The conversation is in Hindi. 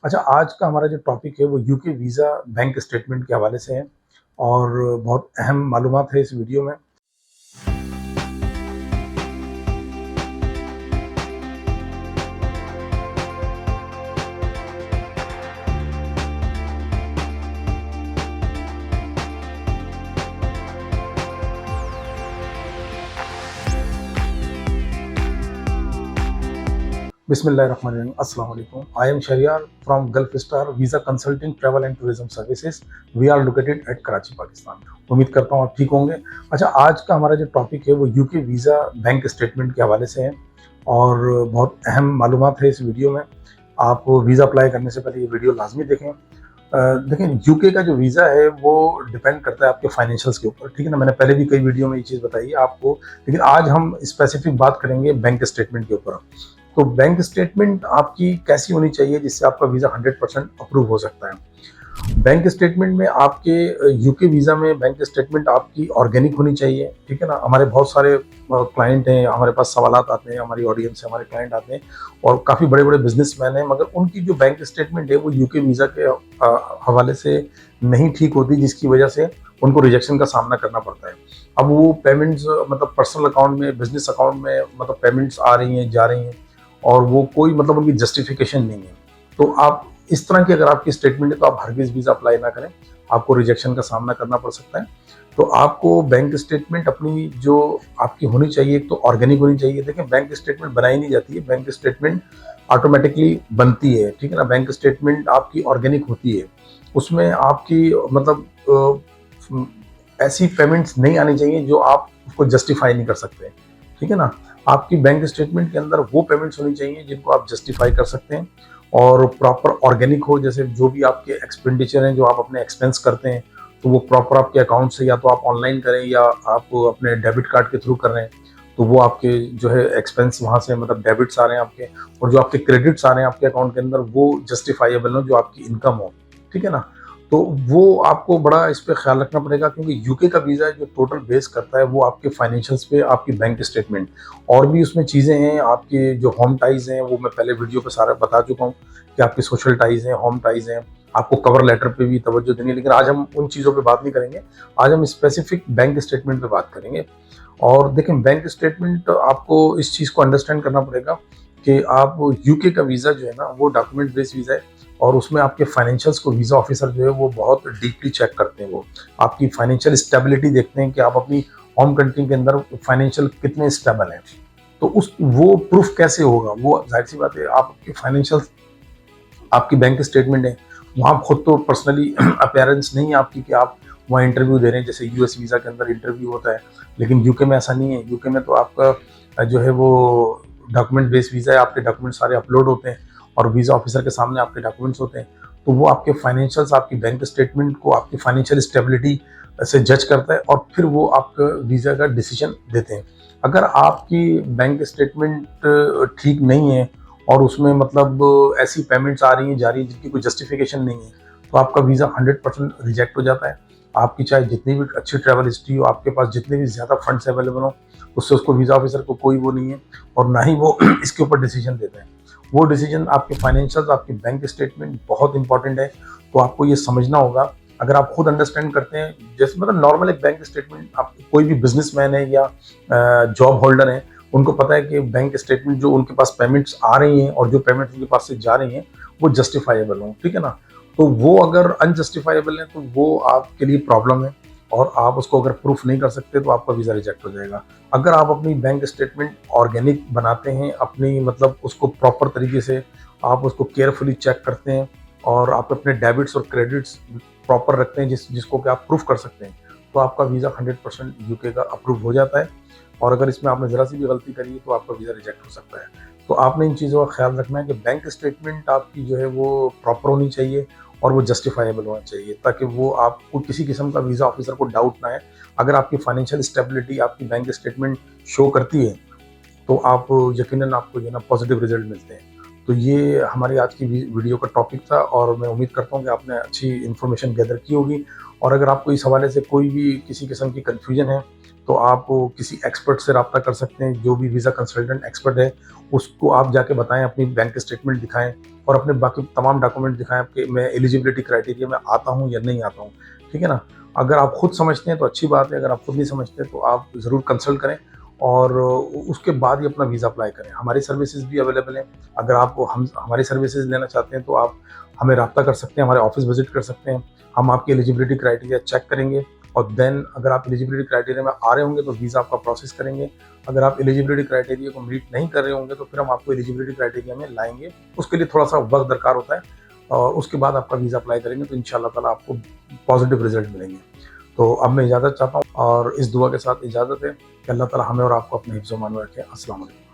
अच्छा, आज का हमारा जो टॉपिक है वो यूके वीज़ा बैंक स्टेटमेंट के हवाले से है और बहुत अहम मालूमात है इस वीडियो में। बिस्मिल्लाहिर्रहमानिर्रहीम। अस्सलाम वालेकुम। I am Shahryar from Gulf Star Visa Consulting Travel and Tourism Services. We are located at Karachi, Pakistan. उम्मीद करता हूँ आप ठीक होंगे। अच्छा, आज का हमारा जो टॉपिक है वो यूके वीज़ा बैंक स्टेटमेंट के हवाले से है और बहुत अहम मालूमात है इस वीडियो में। आप वीज़ा अप्लाई करने से पहले ये वीडियो लाजमी देखें। देखें, यूके का जो वीज़ा है वो डिपेंड करता है आपके फाइनेंशियल्स के ऊपर, ठीक है ना। मैंने पहले भी कई वीडियो में ये चीज़ बताई है आपको, लेकिन आज हम स्पेसिफिक बात करेंगे बैंक स्टेटमेंट के ऊपर। तो बैंक स्टेटमेंट आपकी कैसी होनी चाहिए जिससे आपका वीज़ा 100% अप्रूव हो सकता है। बैंक स्टेटमेंट में आपके यूके वीज़ा में बैंक स्टेटमेंट आपकी ऑर्गेनिक होनी चाहिए, ठीक है ना। हमारे बहुत सारे क्लाइंट हैं, हमारे पास सवालात आते हैं, हमारी ऑडियंस है, हमारे क्लाइंट आते हैं और काफ़ी बड़े बड़े बिजनेसमैन हैं, मगर उनकी जो बैंक स्टेटमेंट है वो यूके वीज़ा के हवाले से नहीं ठीक होती, जिसकी वजह से उनको रिजेक्शन का सामना करना पड़ता है। अब वो पेमेंट्स मतलब पर्सनल अकाउंट में, बिजनेस अकाउंट में मतलब पेमेंट्स आ रही हैं, जा रही हैं और वो कोई मतलब उनकी जस्टिफिकेशन नहीं है। तो आप इस तरह की अगर आपकी स्टेटमेंट है तो आप हरगिज़ वीज़ा अप्लाई ना करें, आपको रिजेक्शन का सामना करना पड़ सकता है। तो आपको बैंक स्टेटमेंट अपनी जो आपकी होनी चाहिए, एक तो ऑर्गेनिक होनी चाहिए। देखिए, बैंक स्टेटमेंट बनाई नहीं जाती है, बैंक स्टेटमेंट ऑटोमेटिकली बनती है, ठीक है ना। बैंक स्टेटमेंट आपकी ऑर्गेनिक होती है, उसमें आपकी मतलब ऐसी पेमेंट्स नहीं आनी चाहिए जो आप उसको जस्टिफाई नहीं कर सकते, ठीक है ना। आपकी बैंक स्टेटमेंट के अंदर वो पेमेंट्स होनी चाहिए जिनको आप जस्टिफाई कर सकते हैं और प्रॉपर ऑर्गेनिक हो। जैसे जो भी आपके एक्सपेंडिचर हैं, जो आप अपने एक्सपेंस करते हैं, तो वो प्रॉपर आपके अकाउंट से या तो आप ऑनलाइन करें या आप अपने डेबिट कार्ड के थ्रू कर रहे हैं, तो वो आपके जो है एक्सपेंस वहाँ से मतलब डेबिट्स आ रहे हैं आपके, और जो आपके क्रेडिट्स आ रहे हैं आपके अकाउंट के अंदर वो जस्टिफाइबल हो, जो आपकी इनकम हो, ठीक है ना। तो वो आपको बड़ा इस पे ख्याल रखना पड़ेगा, क्योंकि यूके का वीज़ा जो टोटल बेस करता है वो आपके फाइनेंशियल्स पे, आपकी बैंक स्टेटमेंट, और भी उसमें चीज़ें हैं। आपके जो होम टाइज़ हैं वो मैं पहले वीडियो पे सारा बता चुका हूँ कि आपके सोशल टाइज़ हैं, होम टाइज़ हैं, आपको कवर लेटर पे भी तवज्जो देनी है, लेकिन आज हम उन चीज़ों पे बात नहीं करेंगे। आज हम स्पेसिफिक बैंक स्टेटमेंट पे बात करेंगे। और देखें, बैंक स्टेटमेंट आपको इस चीज़ को अंडरस्टैंड करना पड़ेगा कि आप यूके का वीज़ा जो है ना वो डॉक्यूमेंट बेस्ड वीज़ा है और उसमें आपके फाइनेंशियल्स को वीज़ा ऑफिसर जो है वो बहुत डीपली चेक करते हैं। वो आपकी फाइनेंशियल स्टेबिलिटी देखते हैं कि आप अपनी होम कंट्री के अंदर फाइनेंशियल कितने स्टेबल हैं। तो उस वो प्रूफ कैसे होगा, वो जाहिर सी बात है, आपके फाइनेंशियल आपकी बैंक स्टेटमेंट है, वहाँ खुद तो पर्सनली अपीयरेंस नहीं है आपकी कि आप वहाँ इंटरव्यू दे रहे हैं, जैसे यूएस वीज़ा के अंदर इंटरव्यू होता है, लेकिन यूके में ऐसा नहीं है। यूके में तो आपका जो है वो डॉक्यूमेंट बेस्ड वीज़ा है, आपके डॉक्यूमेंट सारे अपलोड होते हैं और वीज़ा ऑफिसर के सामने आपके डॉक्यूमेंट्स होते हैं, तो वो आपके फाइनेंशियल्स, आपकी बैंक स्टेटमेंट को आपकी फाइनेंशियल स्टेबिलिटी से जज करता है और फिर वो आपका वीज़ा का डिसीजन देते हैं। अगर आपकी बैंक स्टेटमेंट ठीक नहीं है और उसमें मतलब ऐसी पेमेंट्स आ रही हैं, जा रही हैं जिनकी कोई जस्टिफिकेशन नहीं है, तो आपका वीज़ा 100% रिजेक्ट हो जाता है। आपकी चाहे जितनी भी अच्छी ट्रैवल हिस्ट्री हो, आपके पास जितने भी ज़्यादा फंड्स अवेलेबल हो, उससे उसको वीज़ा ऑफिसर को कोई वो नहीं है और ना ही वो इसके ऊपर डिसीजन देते हैं। वो डिसीजन आपके फाइनेंशियल्स, आपकी बैंक स्टेटमेंट बहुत इंपॉर्टेंट है। तो आपको ये समझना होगा, अगर आप खुद अंडरस्टैंड करते हैं, जैसे मतलब नॉर्मल एक बैंक स्टेटमेंट, आप कोई भी बिजनेसमैन है या जॉब होल्डर है, उनको पता है कि बैंक स्टेटमेंट जो उनके पास पेमेंट्स आ रही हैं और जो पेमेंट्स उनके पास से जा रही हैं वो जस्टिफाइबल हों, ठीक है ना। तो वो अगर अनजस्टिफाइबल है तो वो आपके लिए प्रॉब्लम है और आप उसको अगर प्रूफ नहीं कर सकते तो आपका वीज़ा रिजेक्ट हो जाएगा। अगर आप अपनी बैंक स्टेटमेंट ऑर्गेनिक बनाते हैं, अपनी मतलब उसको प्रॉपर तरीके से आप उसको केयरफुली चेक करते हैं और आप अपने डेबिट्स और क्रेडिट्स प्रॉपर रखते हैं जिसको कि आप प्रूफ कर सकते हैं, तो आपका वीज़ा 100% यूके का अप्रूव हो जाता है। और अगर इसमें आपने ज़रा सी भी गलती करी है तो आपका वीज़ा रिजेक्ट हो सकता है। तो आपने इन चीज़ों का ख्याल रखना है कि बैंक स्टेटमेंट आपकी जो है वो प्रॉपर होनी चाहिए और वो जस्टिफाइबल होना चाहिए, ताकि वो आपको किसी किस्म का वीज़ा ऑफिसर को डाउट ना है। अगर आपकी फाइनेंशियल स्टेबिलिटी आपकी बैंक स्टेटमेंट शो करती है तो आप यकीनन आपको जो है ना पॉजिटिव रिजल्ट मिलते हैं। तो ये हमारी आज की वीडियो का टॉपिक था और मैं उम्मीद करता हूँ कि आपने अच्छी इन्फॉर्मेशन गैदर की होगी। और अगर आपको इस हवाले से कोई भी किसी किस्म की कन्फ्यूजन है तो आप किसी एक्सपर्ट से रब्ता कर सकते हैं, जो भी वीज़ा कंसल्टेंट एक्सपर्ट है, उसको आप जाके बताएँ, अपनी बैंक स्टेटमेंट दिखाएँ और अपने बाकी तमाम डॉक्यूमेंट दिखाएँ कि मैं एलिजिबिलिटी क्राइटेरिया में आता हूँ या नहीं आता हूँ, ठीक है ना? अगर आप खुद समझते हैं तो अच्छी बात है, अगर आप खुद नहीं समझते तो आप ज़रूर कंसल्ट करें और उसके बाद ही अपना वीज़ा अप्लाई करें। हमारी सर्विसेज़ भी अवेलेबल हैं, अगर आप हम हमारी सर्विसेज़ लेना चाहते हैं तो आप हमें रब्ता कर सकते हैं, हमारे ऑफ़िस विज़िट कर सकते हैं। हम आपकी एलिजिबिलिटी क्राइटेरिया चेक करेंगे और देन अगर आप एलिजिबिलिटी क्राइटेरिया में आ रहे होंगे तो वीज़ा आपका प्रोसेस करेंगे। अगर आप एलिजिबिलिटी क्राइटेरिया को मीट नहीं कर रहे होंगे तो फिर हम आपको एलिजिबिलिटी क्राइटेरिया में लाएँगे। उसके लिए थोड़ा-सा वक़्त दरकार होता है और उसके बाद आपका वीज़ा अप्लाई करेंगे तो इंशाअल्लाह ताला आपको पॉज़िटिव रिज़ल्ट मिलेंगे। तो अब मैं इजाज़त चाहता हूँ और इस दुआ के साथ इजाज़त है कि अल्लाह ताला हमें और आपको अपने हिफ्ज़-ओ-मान में रखे। अस्सलाम वालेकुम।